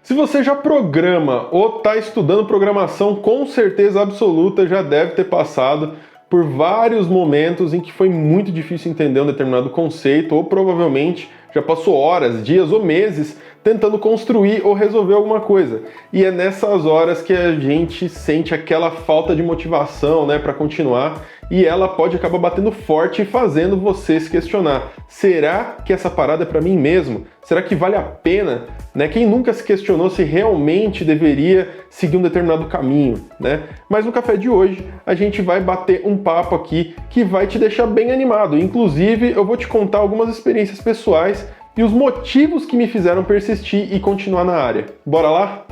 Se você já programa ou está estudando programação, com certeza absoluta já deve ter passado por vários momentos em que foi muito difícil entender um determinado conceito, ou provavelmente já passou horas, dias ou meses tentando construir ou resolver alguma coisa. E é nessas horas que a gente sente aquela falta de motivação, né, para continuar, e ela pode acabar batendo forte e fazendo você se questionar: será que essa parada é para mim mesmo? Será que vale a pena? Né? Quem nunca se questionou se realmente deveria seguir um determinado caminho, né? Mas no café de hoje a gente vai bater um papo aqui que vai te deixar bem animado. Inclusive, eu vou te contar algumas experiências pessoais e os motivos que me fizeram persistir e continuar na área. Bora lá?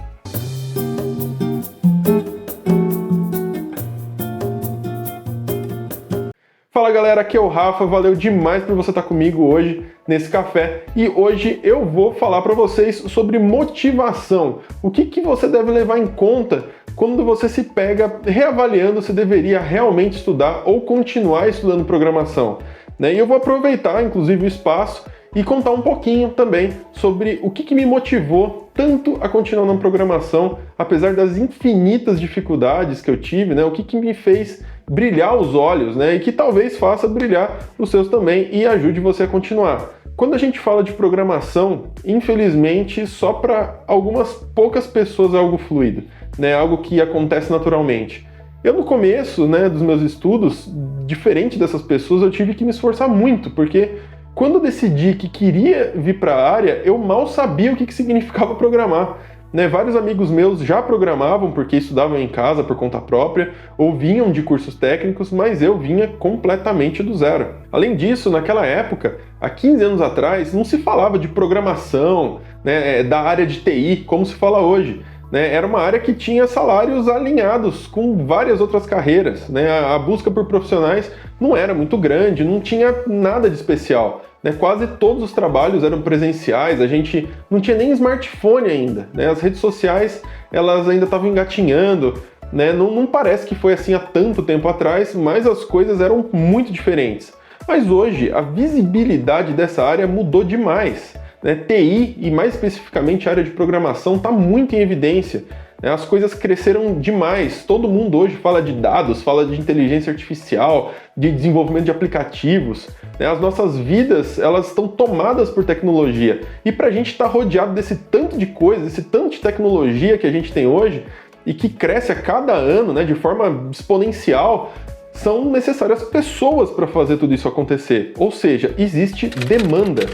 Fala galera, aqui é o Rafa, valeu demais por você estar comigo hoje nesse café, e hoje eu vou falar para vocês sobre motivação. O que você deve levar em conta quando você se pega reavaliando se deveria realmente estudar ou continuar estudando programação, né? E eu vou aproveitar inclusive o espaço e contar um pouquinho também sobre o que me motivou tanto a continuar na programação, apesar das infinitas dificuldades que eu tive, né? O que me fez brilhar os olhos, né? E que talvez faça brilhar os seus também e ajude você a continuar. Quando a gente fala de programação, infelizmente, só para algumas poucas pessoas é algo fluido, né? Algo que acontece naturalmente. Eu no começo, né, dos meus estudos, diferente dessas pessoas, eu tive que me esforçar muito, porque quando eu decidi que queria vir para a área, eu mal sabia o que significava programar. Né, vários amigos meus já programavam porque estudavam em casa por conta própria ou vinham de cursos técnicos, mas eu vinha completamente do zero. Além disso, naquela época, há 15 anos atrás, não se falava de programação, né, da área de TI como se fala hoje. Né, era uma área que tinha salários alinhados com várias outras carreiras. Né, a busca por profissionais não era muito grande, não tinha nada de especial. Quase todos os trabalhos eram presenciais, a gente não tinha nem smartphone ainda, né? As redes sociais elas ainda estavam engatinhando, né? Não parece que foi assim há tanto tempo atrás, mas as coisas eram muito diferentes. Mas hoje a visibilidade dessa área mudou demais, né? TI e mais especificamente a área de programação está muito em evidência. As coisas cresceram demais, todo mundo hoje fala de dados, fala de inteligência artificial, de desenvolvimento de aplicativos. As nossas vidas elas estão tomadas por tecnologia, e para a gente estar rodeado desse tanto de coisa, desse tanto de tecnologia que a gente tem hoje e que cresce a cada ano, né, de forma exponencial, são necessárias pessoas para fazer tudo isso acontecer, ou seja, existe demanda.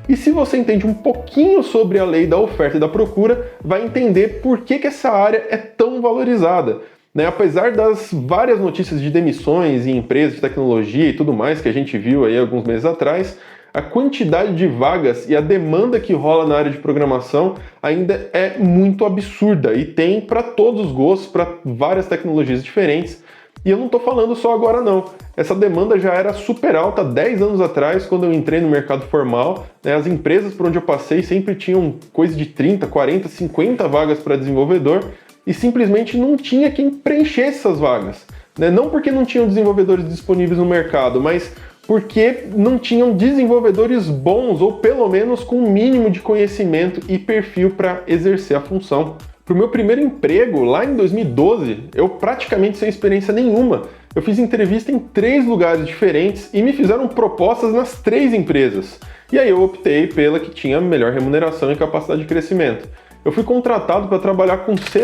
E se você entende um pouquinho sobre a lei da oferta e da procura, vai entender por que essa área é tão valorizada. Né? Apesar das várias notícias de demissões em empresas de tecnologia e tudo mais que a gente viu aí alguns meses atrás, a quantidade de vagas e a demanda que rola na área de programação ainda é muito absurda e tem para todos os gostos, para várias tecnologias diferentes. E eu não estou falando só agora não, essa demanda já era super alta 10 anos atrás, quando eu entrei no mercado formal, né? As empresas por onde eu passei sempre tinham coisa de 30, 40, 50 vagas para desenvolvedor e simplesmente não tinha quem preenchesse essas vagas. Né? Não porque não tinham desenvolvedores disponíveis no mercado, mas porque não tinham desenvolvedores bons ou pelo menos com um mínimo de conhecimento e perfil para exercer a função. Para o meu primeiro emprego, lá em 2012, eu praticamente sem experiência nenhuma. Eu fiz entrevista em 3 lugares diferentes e me fizeram propostas nas 3 empresas. E aí eu optei pela que tinha melhor remuneração e capacidade de crescimento. Eu fui contratado para trabalhar com C++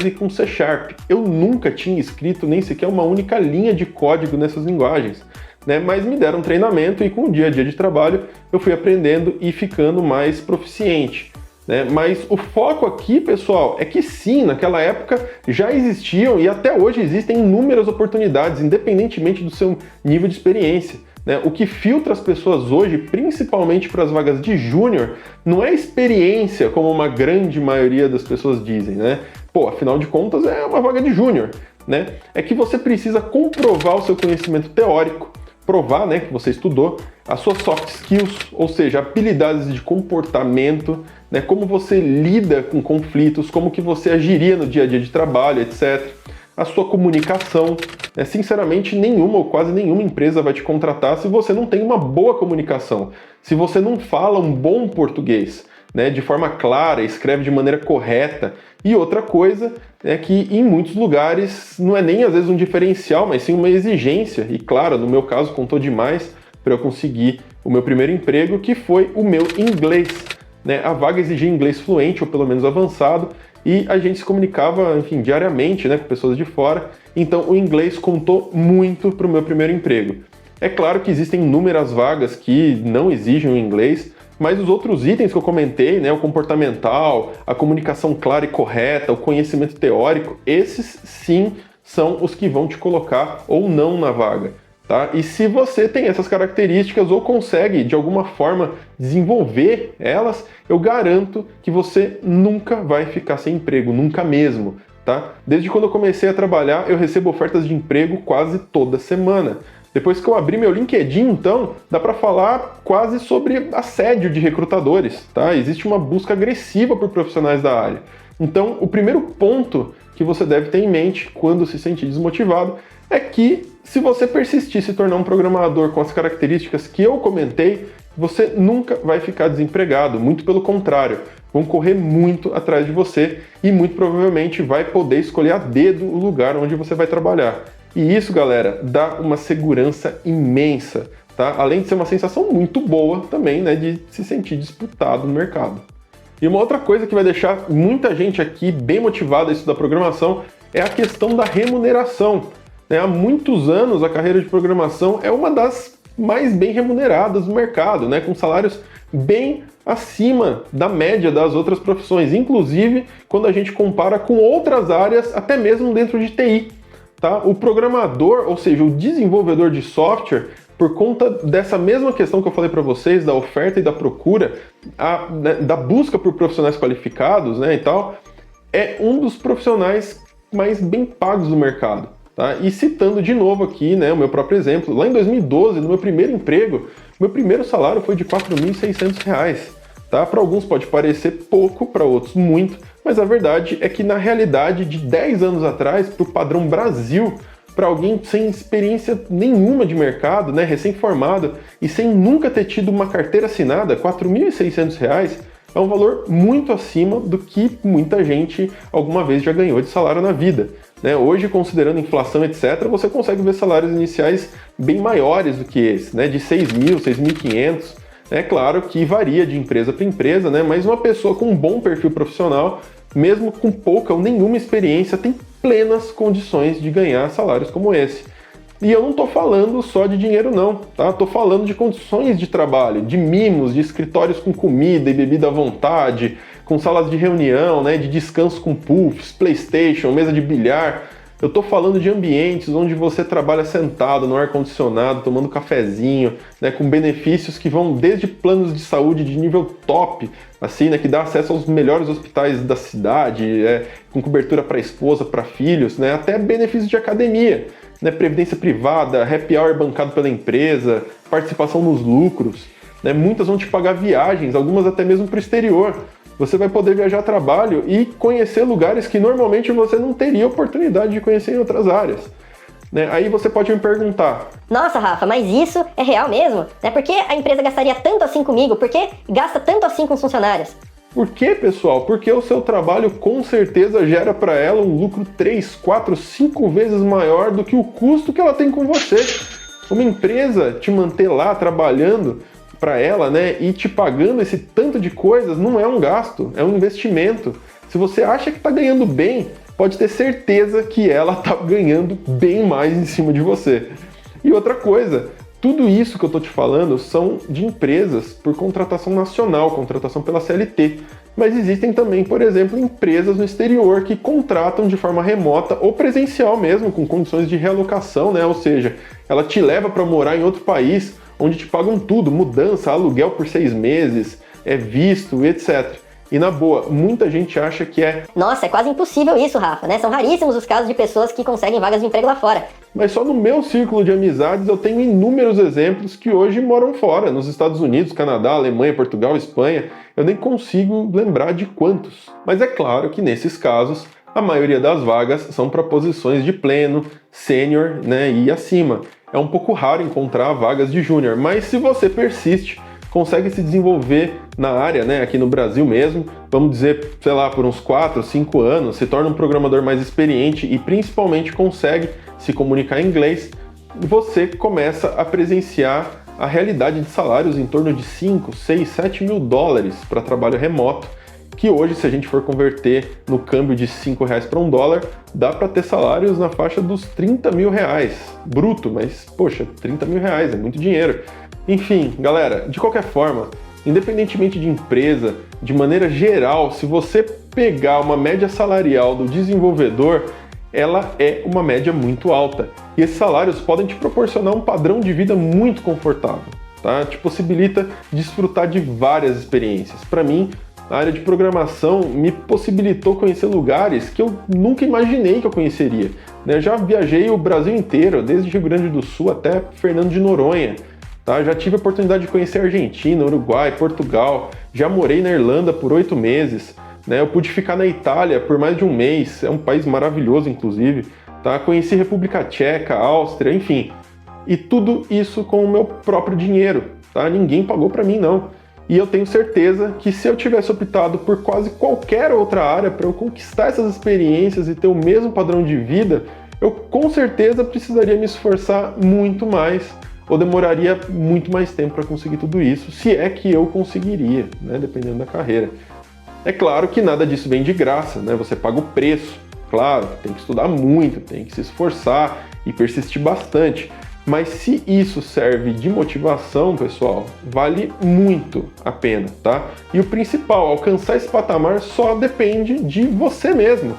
e com C#. Eu nunca tinha escrito nem sequer uma única linha de código nessas linguagens. Né? Mas me deram treinamento e com o dia a dia de trabalho eu fui aprendendo e ficando mais proficiente. Né? Mas o foco aqui, pessoal, é que sim, naquela época já existiam e até hoje existem inúmeras oportunidades, independentemente do seu nível de experiência. Né? O que filtra as pessoas hoje, principalmente para as vagas de júnior, não é experiência, como uma grande maioria das pessoas dizem. Né? Pô, afinal de contas é uma vaga de júnior. Né? É que você precisa comprovar o seu conhecimento teórico, provar, né, que você estudou, as suas soft skills, ou seja, habilidades de comportamento, né, como você lida com conflitos, como que você agiria no dia a dia de trabalho, etc. A sua comunicação. Sinceramente, nenhuma ou quase nenhuma empresa vai te contratar se você não tem uma boa comunicação, se você não fala um bom português. né, de forma clara, escreve de maneira correta. E outra coisa é que em muitos lugares não é nem às vezes um diferencial, mas sim uma exigência. E claro, no meu caso contou demais para eu conseguir o meu primeiro emprego, que foi o meu inglês, né? A vaga exigia inglês fluente, ou pelo menos avançado, e a gente se comunicava, enfim, diariamente, né, com pessoas de fora. Então o inglês contou muito para o meu primeiro emprego. É claro que existem inúmeras vagas que não exigem o inglês, mas os outros itens que eu comentei, né, o comportamental, a comunicação clara e correta, o conhecimento teórico, esses sim são os que vão te colocar ou não na vaga, tá? E se você tem essas características ou consegue de alguma forma desenvolver elas, eu garanto que você nunca vai ficar sem emprego, nunca mesmo, tá? Desde quando eu comecei a trabalhar, eu recebo ofertas de emprego quase toda semana. Depois que eu abri meu LinkedIn, então, dá para falar quase sobre assédio de recrutadores, tá? Existe uma busca agressiva por profissionais da área. Então, o primeiro ponto que você deve ter em mente quando se sentir desmotivado é que, se você persistir se tornar um programador com as características que eu comentei, você nunca vai ficar desempregado, muito pelo contrário, vão correr muito atrás de você e muito provavelmente vai poder escolher a dedo o lugar onde você vai trabalhar. E isso, galera, dá uma segurança imensa, tá? Além de ser uma sensação muito boa também, né, de se sentir disputado no mercado. E uma outra coisa que vai deixar muita gente aqui bem motivada a estudar programação é a questão da remuneração, né? Há muitos anos a carreira de programação é uma das mais bem remuneradas do mercado, né, com salários bem acima da média das outras profissões, inclusive quando a gente compara com outras áreas, até mesmo dentro de TI. Tá? O programador, ou seja, o desenvolvedor de software, por conta dessa mesma questão que eu falei para vocês, da oferta e da procura, da busca por profissionais qualificados, né, e tal, é um dos profissionais mais bem pagos do mercado. Tá? E citando de novo aqui, né, o meu próprio exemplo, lá em 2012, no meu primeiro emprego, meu primeiro salário foi de R$ 4.600. Tá? Para alguns pode parecer pouco, para outros muito, mas a verdade é que na realidade de 10 anos atrás, para o padrão Brasil, para alguém sem experiência nenhuma de mercado, né, recém-formado e sem nunca ter tido uma carteira assinada, R$ 4.600 é um valor muito acima do que muita gente alguma vez já ganhou de salário na vida. Né? Hoje, considerando inflação, etc., você consegue ver salários iniciais bem maiores do que esse, né, de 6.000, 6.500. É claro que varia de empresa para empresa, né? Mas uma pessoa com um bom perfil profissional, mesmo com pouca ou nenhuma experiência, tem plenas condições de ganhar salários como esse. E eu não estou falando só de dinheiro não, tá? Estou falando de condições de trabalho, de mimos, de escritórios com comida e bebida à vontade, com salas de reunião, né? De descanso com puffs, PlayStation, mesa de bilhar. Eu estou falando de ambientes onde você trabalha sentado no ar-condicionado, tomando cafezinho, né, com benefícios que vão desde planos de saúde de nível top, assim, né, que dá acesso aos melhores hospitais da cidade, com cobertura para esposa, para filhos, né, até benefícios de academia, né, previdência privada, happy hour bancado pela empresa, participação nos lucros. Né, muitas vão te pagar viagens, algumas até mesmo para o exterior. Você vai poder viajar a trabalho e conhecer lugares que normalmente você não teria oportunidade de conhecer em outras áreas. Né? Aí você pode me perguntar: nossa, Rafa, mas isso é real mesmo? Né? Por que a empresa gastaria tanto assim comigo? Por que gasta tanto assim com os funcionários? Por quê, pessoal? Porque o seu trabalho com certeza gera para ela um lucro 3, 4, 5 vezes maior do que o custo que ela tem com você. Uma empresa te manter lá trabalhando para ela, né, e te pagando esse tanto de coisas, não é um gasto, é um investimento. Se você acha que está ganhando bem, pode ter certeza que ela está ganhando bem mais em cima de você. E outra coisa, tudo isso que eu estou te falando são de empresas por contratação nacional, contratação pela CLT. Mas existem também, por exemplo, empresas no exterior que contratam de forma remota ou presencial mesmo, com condições de realocação, né? Ou seja, ela te leva para morar em outro país, onde te pagam tudo, mudança, aluguel por 6 meses, visto, etc. E na boa, muita gente acha que nossa, é quase impossível isso, Rafa, né? São raríssimos os casos de pessoas que conseguem vagas de emprego lá fora. Mas só no meu círculo de amizades eu tenho inúmeros exemplos que hoje moram fora, nos Estados Unidos, Canadá, Alemanha, Portugal, Espanha. Eu nem consigo lembrar de quantos. Mas é claro que nesses casos, a maioria das vagas são para posições de pleno, sênior, né, e acima. É um pouco raro encontrar vagas de júnior, mas se você persiste, consegue se desenvolver na área, né, aqui no Brasil mesmo, vamos dizer, sei lá, por uns 4, 5 anos, se torna um programador mais experiente e principalmente consegue se comunicar em inglês, você começa a presenciar a realidade de salários em torno de 5, 6, 7 mil dólares para trabalho remoto, que hoje, se a gente for converter no câmbio de R$5 para $1, dá para ter salários na faixa dos 30 mil reais, bruto, mas, poxa, 30 mil reais é muito dinheiro. Enfim, galera, de qualquer forma, independentemente de empresa, de maneira geral, se você pegar uma média salarial do desenvolvedor, ela é uma média muito alta. E esses salários podem te proporcionar um padrão de vida muito confortável, tá? Te possibilita desfrutar de várias experiências. Para mim, a área de programação me possibilitou conhecer lugares que eu nunca imaginei que eu conheceria, né? Já viajei o Brasil inteiro, desde Rio Grande do Sul até Fernando de Noronha. Tá? Já tive a oportunidade de conhecer a Argentina, Uruguai, Portugal, já morei na Irlanda por 8 meses, né? Eu pude ficar na Itália por mais de um mês, é um país maravilhoso, inclusive. Tá? Conheci República Tcheca, Áustria, enfim. E tudo isso com o meu próprio dinheiro, tá? Ninguém pagou para mim, não. E eu tenho certeza que se eu tivesse optado por quase qualquer outra área para eu conquistar essas experiências e ter o mesmo padrão de vida, eu com certeza precisaria me esforçar muito mais, ou demoraria muito mais tempo para conseguir tudo isso, se é que eu conseguiria, né, dependendo da carreira. É claro que nada disso vem de graça, né? Você paga o preço, claro, tem que estudar muito, tem que se esforçar e persistir bastante. Mas se isso serve de motivação, pessoal, vale muito a pena, tá? E o principal, alcançar esse patamar só depende de você mesmo.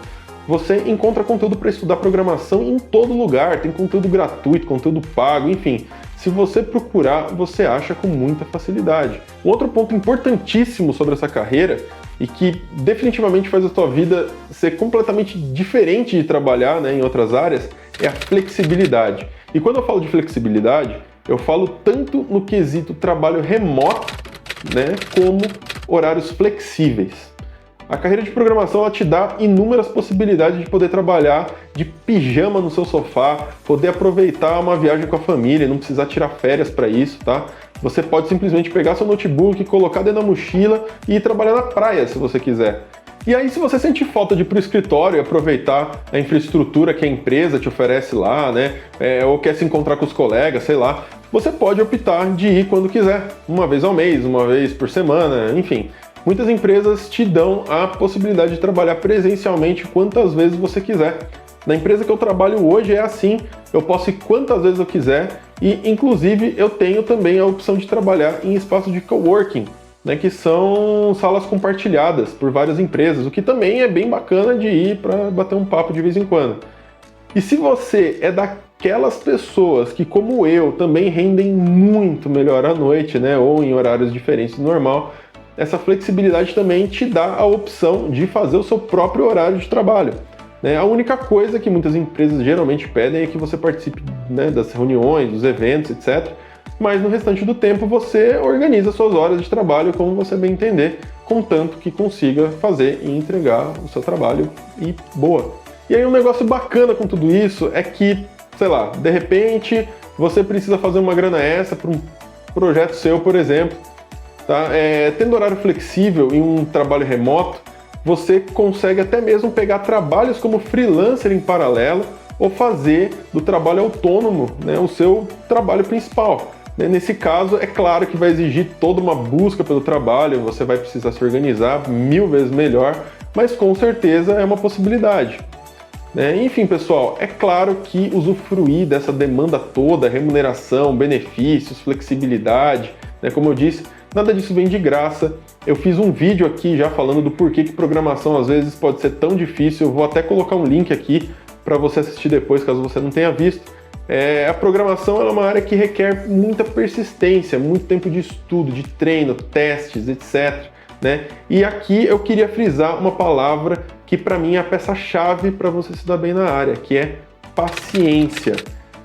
Você encontra conteúdo para estudar programação em todo lugar, tem conteúdo gratuito, conteúdo pago, enfim. Se você procurar, você acha com muita facilidade. Um outro ponto importantíssimo sobre essa carreira e que definitivamente faz a sua vida ser completamente diferente de trabalhar, né, em outras áreas, é a flexibilidade. E quando eu falo de flexibilidade, eu falo tanto no quesito trabalho remoto, né, como horários flexíveis. A carreira de programação ela te dá inúmeras possibilidades de poder trabalhar de pijama no seu sofá, poder aproveitar uma viagem com a família, não precisar tirar férias para isso, tá? Você pode simplesmente pegar seu notebook, colocar dentro da mochila e ir trabalhar na praia, se você quiser. E aí, se você sente falta de ir para o escritório e aproveitar a infraestrutura que a empresa te oferece lá, né, ou quer se encontrar com os colegas, sei lá, você pode optar de ir quando quiser, uma vez ao mês, uma vez por semana, enfim. Muitas empresas te dão a possibilidade de trabalhar presencialmente quantas vezes você quiser. Na empresa que eu trabalho hoje é assim, eu posso ir quantas vezes eu quiser e, inclusive, eu tenho também a opção de trabalhar em espaços de coworking, né, que são salas compartilhadas por várias empresas, o que também é bem bacana de ir para bater um papo de vez em quando. E se você é daquelas pessoas que, como eu, também rendem muito melhor à noite, né, ou em horários diferentes do normal, essa flexibilidade também te dá a opção de fazer o seu próprio horário de trabalho. A única coisa que muitas empresas geralmente pedem é que você participe, né, das reuniões, dos eventos, etc. Mas no restante do tempo você organiza suas horas de trabalho como você bem entender, contanto que consiga fazer e entregar o seu trabalho e boa. E aí um negócio bacana com tudo isso é que, sei lá, de repente você precisa fazer uma grana extra para um projeto seu, por exemplo. Tá? Tendo horário flexível e um trabalho remoto, você consegue até mesmo pegar trabalhos como freelancer em paralelo ou fazer do trabalho autônomo, né, o seu trabalho principal. Nesse caso, é claro que vai exigir toda uma busca pelo trabalho, você vai precisar se organizar 1000 vezes melhor, mas com certeza é uma possibilidade. Enfim, pessoal, é claro que usufruir dessa demanda toda, remuneração, benefícios, flexibilidade, né, como eu disse, nada disso vem de graça. Eu fiz um vídeo aqui já falando do porquê que programação às vezes pode ser tão difícil. Eu vou até colocar um link aqui para você assistir depois, caso você não tenha visto. A programação é uma área que requer muita persistência, muito tempo de estudo, de treino, testes, etc. Né? E aqui eu queria frisar uma palavra que para mim é a peça-chave para você se dar bem na área, que é paciência.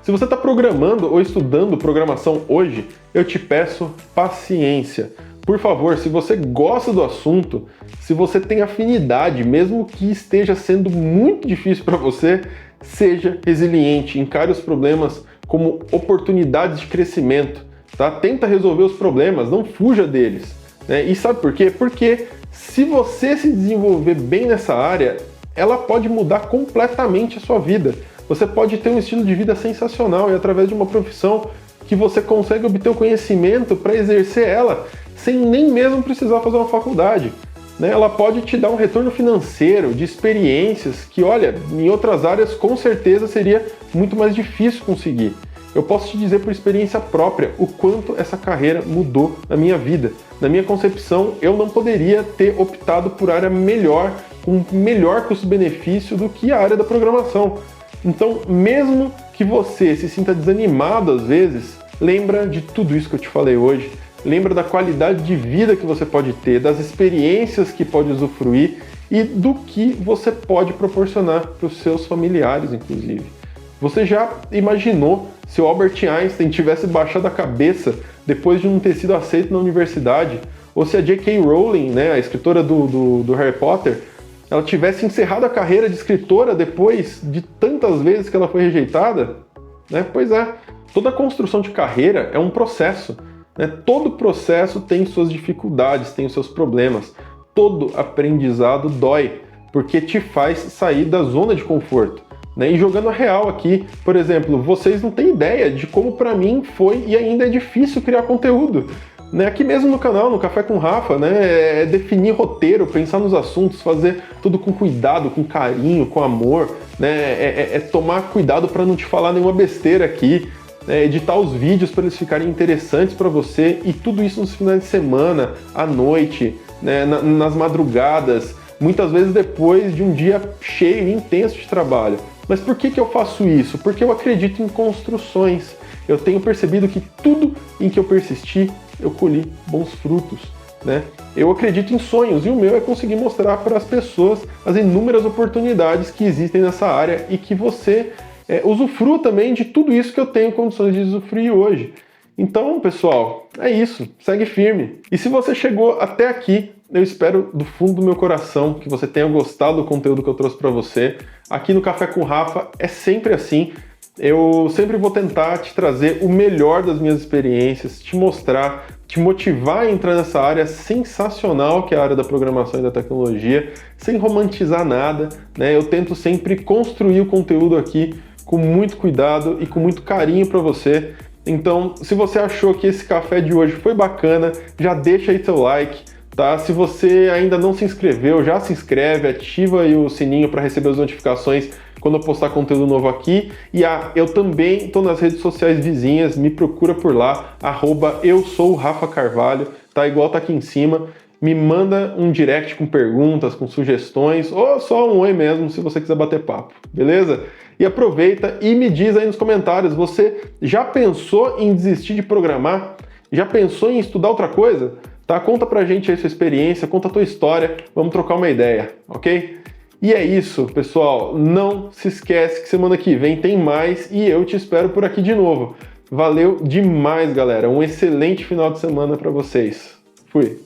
Se você está programando ou estudando programação hoje, eu te peço paciência. Por favor, se você gosta do assunto, se você tem afinidade, mesmo que esteja sendo muito difícil para você, seja resiliente, encare os problemas como oportunidades de crescimento. tá? Tenta resolver os problemas, não fuja deles, né? E sabe por quê? Porque se você se desenvolver bem nessa área, ela pode mudar completamente a sua vida. Você pode ter um estilo de vida sensacional e através de uma profissão que você consegue obter o conhecimento para exercer ela sem nem mesmo precisar fazer uma faculdade, né? Ela pode te dar um retorno financeiro, de experiências que, olha, em outras áreas com certeza seria muito mais difícil conseguir. Eu posso te dizer por experiência própria o quanto essa carreira mudou na minha vida. Na minha concepção, eu não poderia ter optado por área melhor, com melhor custo-benefício do que a área da programação. Então, mesmo que você se sinta desanimado às vezes, lembra de tudo isso que eu te falei hoje, lembra da qualidade de vida que você pode ter, das experiências que pode usufruir e do que você pode proporcionar para os seus familiares, inclusive. Você já imaginou se o Albert Einstein tivesse baixado a cabeça depois de não ter sido aceito na universidade? Ou se a J.K. Rowling, né, a escritora do Harry Potter, ela tivesse encerrado a carreira de escritora depois de tantas vezes que ela foi rejeitada? Né? Pois é, toda construção de carreira é um processo. Né? Todo processo tem suas dificuldades, tem os seus problemas. Todo aprendizado dói, porque te faz sair da zona de conforto. Né? E jogando a real aqui, por exemplo, vocês não têm ideia de como para mim foi e ainda é difícil criar conteúdo. Né? Aqui mesmo no canal, no Café com Rafa, né? É definir roteiro, pensar nos assuntos, fazer tudo com cuidado, com carinho, com amor. Né? É tomar cuidado para não te falar nenhuma besteira aqui. Né? Editar os vídeos para eles ficarem interessantes para você e tudo isso nos finais de semana, à noite, né? Nas madrugadas, muitas vezes depois de um dia cheio e intenso de trabalho. Mas por que eu faço isso? Porque eu acredito em construções. Eu tenho percebido que tudo em que eu persisti, eu colhi bons frutos. Né? Eu acredito em sonhos e o meu é conseguir mostrar para as pessoas as inúmeras oportunidades que existem nessa área e que você usufrua também de tudo isso que eu tenho condições de usufruir hoje. Então, pessoal, é isso. Segue firme. E se você chegou até aqui, eu espero do fundo do meu coração que você tenha gostado do conteúdo que eu trouxe para você. Aqui no Café com Rafa é sempre assim. Eu sempre vou tentar te trazer o melhor das minhas experiências, te mostrar, te motivar a entrar nessa área sensacional que é a área da programação e da tecnologia, sem romantizar nada, né? Eu tento sempre construir o conteúdo aqui com muito cuidado e com muito carinho para você. Então, se você achou que esse café de hoje foi bacana, já deixa aí seu like, tá? Se você ainda não se inscreveu, já se inscreve, ativa aí o sininho para receber as notificações quando eu postar conteúdo novo aqui. E eu também estou nas redes sociais vizinhas, me procura por lá, @eu-sou-o-Rafa-Carvalho, tá? Igual tá aqui em cima. Me manda um direct com perguntas, com sugestões, ou só um oi mesmo, se você quiser bater papo, beleza? E aproveita e me diz aí nos comentários, você já pensou em desistir de programar? Já pensou em estudar outra coisa? Tá? Conta pra gente aí sua experiência, conta a tua história, vamos trocar uma ideia, ok? E é isso, pessoal. Não se esquece que semana que vem tem mais e eu te espero por aqui de novo. Valeu demais, galera. Um excelente final de semana para vocês. Fui!